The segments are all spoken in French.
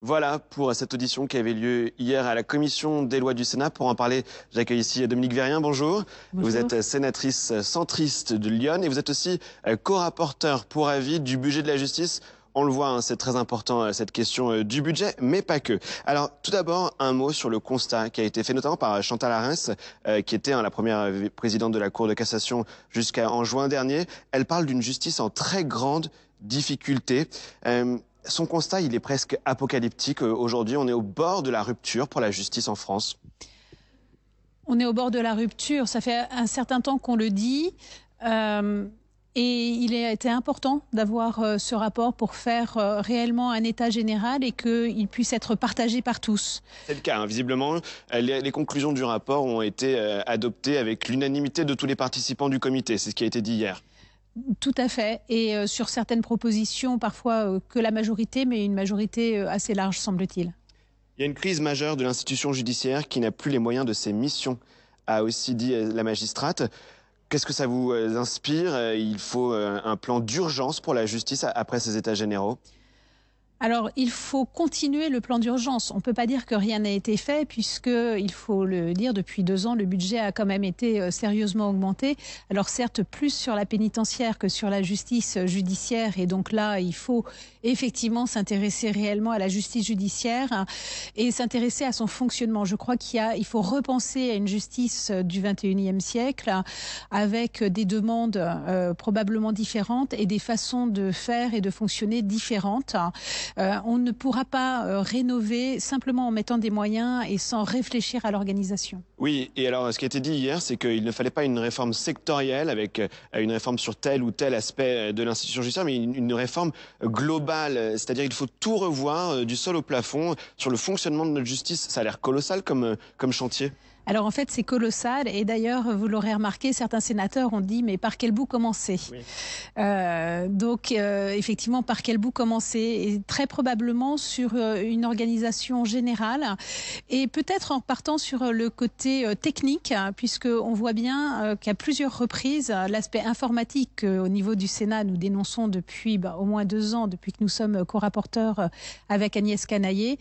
Voilà pour cette audition qui avait lieu hier à la commission des lois du Sénat. Pour en parler, j'accueille ici Dominique Vérien. Bonjour. Vous Bonjour. êtes sénatrice centriste de Lyon et vous êtes aussi co-rapporteur pour avis du budget de la justice. On le voit, hein, c'est très important cette question du budget, mais pas que. Alors tout d'abord, un mot sur le constat qui a été fait notamment par Chantal Arens, qui était la première présidente de la Cour de cassation jusqu'en juin dernier. Elle parle d'une justice en très grande difficulté. Son constat, il est presque apocalyptique. Aujourd'hui, on est au bord de la rupture pour la justice en France. On est au bord de la rupture. Ça fait un certain temps qu'on le dit. Et il a été important d'avoir ce rapport pour faire réellement un état général et qu'il puisse être partagé par tous. C'est le cas, hein. Visiblement, les conclusions du rapport ont été adoptées avec l'unanimité de tous les participants du comité. C'est ce qui a été dit hier. Tout à fait. Et sur certaines propositions, parfois que la majorité, mais une majorité assez large, semble-t-il. Il y a une crise majeure de l'institution judiciaire qui n'a plus les moyens de ses missions, a aussi dit la magistrate. Qu'est-ce que ça vous inspire? Il faut un plan d'urgence pour la justice après ces états généraux. Alors, il faut continuer le plan d'urgence. On ne peut pas dire que rien n'a été fait, puisque, il faut le dire, depuis 2 ans, le budget a quand même été sérieusement augmenté. Alors, certes, plus sur la pénitentiaire que sur la justice judiciaire. Et donc là, il faut effectivement s'intéresser réellement à la justice judiciaire et s'intéresser à son fonctionnement. Je crois qu'il faut repenser à une justice du 21e siècle avec des demandes probablement différentes et des façons de faire et de fonctionner différentes. On ne pourra pas rénover simplement en mettant des moyens et sans réfléchir à l'organisation. Oui, et alors ce qui a été dit hier, c'est qu'il ne fallait pas une réforme sectorielle avec une réforme sur tel ou tel aspect de l'institution judiciaire, mais une réforme globale. C'est-à-dire qu'il faut tout revoir du sol au plafond sur le fonctionnement de notre justice. Ça a l'air colossal comme chantier. Alors en fait, c'est colossal. Et d'ailleurs, vous l'aurez remarqué, certains sénateurs ont dit, mais par quel bout commencer? Oui. Donc effectivement, par quel bout commencer? Et très probablement sur une organisation générale et peut-être en partant sur le côté technique, puisqu'on voit bien qu'à plusieurs reprises, l'aspect informatique au niveau du Sénat, nous dénonçons depuis au moins 2 ans, depuis que nous sommes co-rapporteurs avec Agnès Canayer.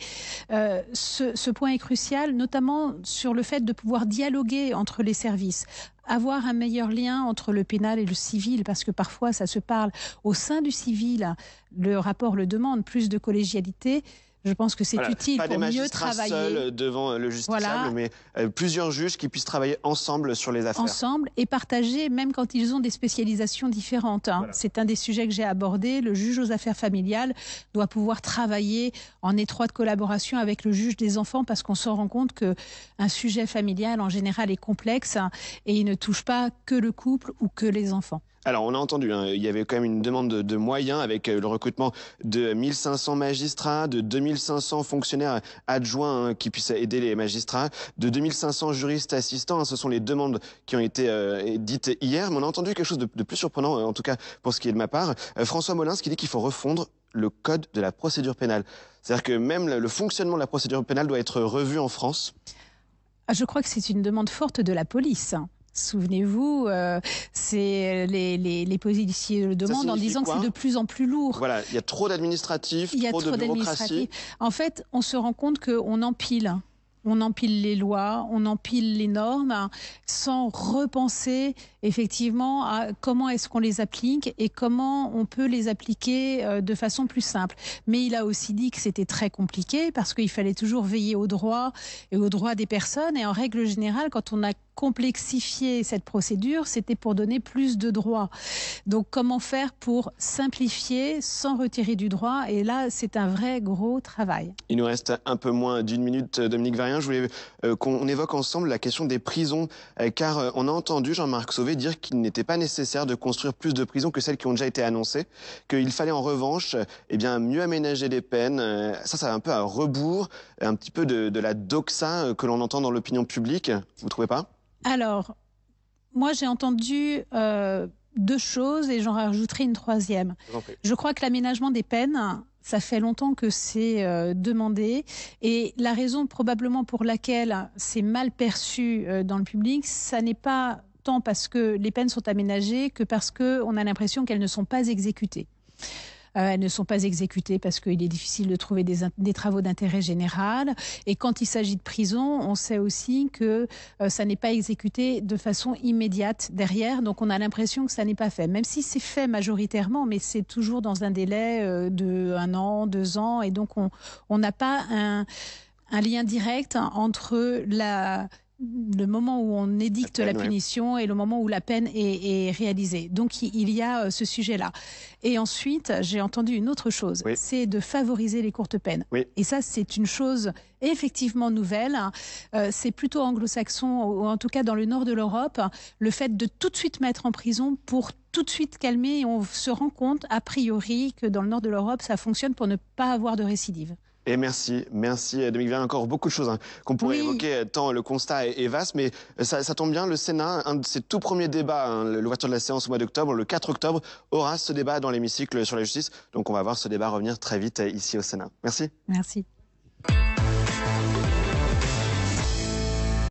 Ce point est crucial, notamment sur le fait de pouvoir dialoguer entre les services, avoir un meilleur lien entre le pénal et le civil, parce que parfois ça se parle au sein du civil. Le rapport le demande, plus de collégialité. Je pense que c'est utile pour mieux travailler. Pas des magistrats seuls devant le justiciable, mais plusieurs juges qui puissent travailler ensemble sur les affaires. Ensemble et partager, même quand ils ont des spécialisations différentes. Voilà. C'est un des sujets que j'ai abordé. Le juge aux affaires familiales doit pouvoir travailler en étroite collaboration avec le juge des enfants, parce qu'on se rend compte qu'un sujet familial, en général, est complexe et il ne touche pas que le couple ou que les enfants. Alors, on a entendu, hein, il y avait quand même une demande de moyens avec le recrutement de 1500 magistrats, de 2500 fonctionnaires adjoints qui puissent aider les magistrats, de 2500 juristes assistants. Ce sont les demandes qui ont été dites hier. Mais on a entendu quelque chose de plus surprenant, en tout cas pour ce qui est de ma part. François Molins qui dit qu'il faut refondre le code de la procédure pénale. C'est-à-dire que même le fonctionnement de la procédure pénale doit être revu en France. Je crois que c'est une demande forte de la police. Souvenez-vous, c'est les policiers le demandent en disant que c'est de plus en plus lourd. Voilà, il y a trop d'administratifs, trop de bureaucratie. En fait, on se rend compte qu'on empile. On empile les lois, on empile les normes sans repenser effectivement à comment est-ce qu'on les applique et comment on peut les appliquer de façon plus simple. Mais il a aussi dit que c'était très compliqué parce qu'il fallait toujours veiller aux droits et aux droits des personnes. Et en règle générale, quand on a complexifié cette procédure, c'était pour donner plus de droits. Donc comment faire pour simplifier sans retirer du droit? Et là, c'est un vrai gros travail. Il nous reste un peu moins d'1 minute, Dominique Vérien. Je voulais qu'on évoque ensemble la question des prisons, car on a entendu Jean-Marc Sauvé dire qu'il n'était pas nécessaire de construire plus de prisons que celles qui ont déjà été annoncées, qu'il fallait en revanche mieux aménager les peines. Ça va un peu à rebours, un petit peu de la doxa que l'on entend dans l'opinion publique. Vous trouvez pas? Alors, moi j'ai entendu 2 choses et j'en rajouterai une 3e. Je crois que l'aménagement des peines, ça fait longtemps que c'est demandé et la raison probablement pour laquelle c'est mal perçu dans le public, ça n'est pas tant parce que les peines sont aménagées que parce qu'on a l'impression qu'elles ne sont pas exécutées. elles ne sont pas exécutées parce qu'il est difficile de trouver des travaux d'intérêt général. Et quand il s'agit de prison, on sait aussi que ça n'est pas exécuté de façon immédiate derrière. Donc on a l'impression que ça n'est pas fait. Même si c'est fait majoritairement, mais c'est toujours dans un délai de 1 an, 2 ans. Et donc on n'a pas un lien direct entre le moment où on édicte la punition et le moment où la peine est réalisée. Donc il y a ce sujet-là. Et ensuite, j'ai entendu une autre chose, c'est de favoriser les courtes peines. Et ça, c'est une chose effectivement nouvelle. C'est plutôt anglo-saxon, ou en tout cas dans le nord de l'Europe, le fait de tout de suite mettre en prison pour tout de suite calmer. Et on se rend compte, a priori, que dans le nord de l'Europe, ça fonctionne pour ne pas avoir de récidive. Et merci Dominique Veil. Encore beaucoup de choses qu'on pourrait évoquer, tant le constat est vaste, mais ça tombe bien, le Sénat, un de ses tout premiers débats, l'ouverture de la séance au mois d'octobre, le 4 octobre, aura ce débat dans l'hémicycle sur la justice. Donc on va voir ce débat revenir très vite ici au Sénat. Merci. Merci.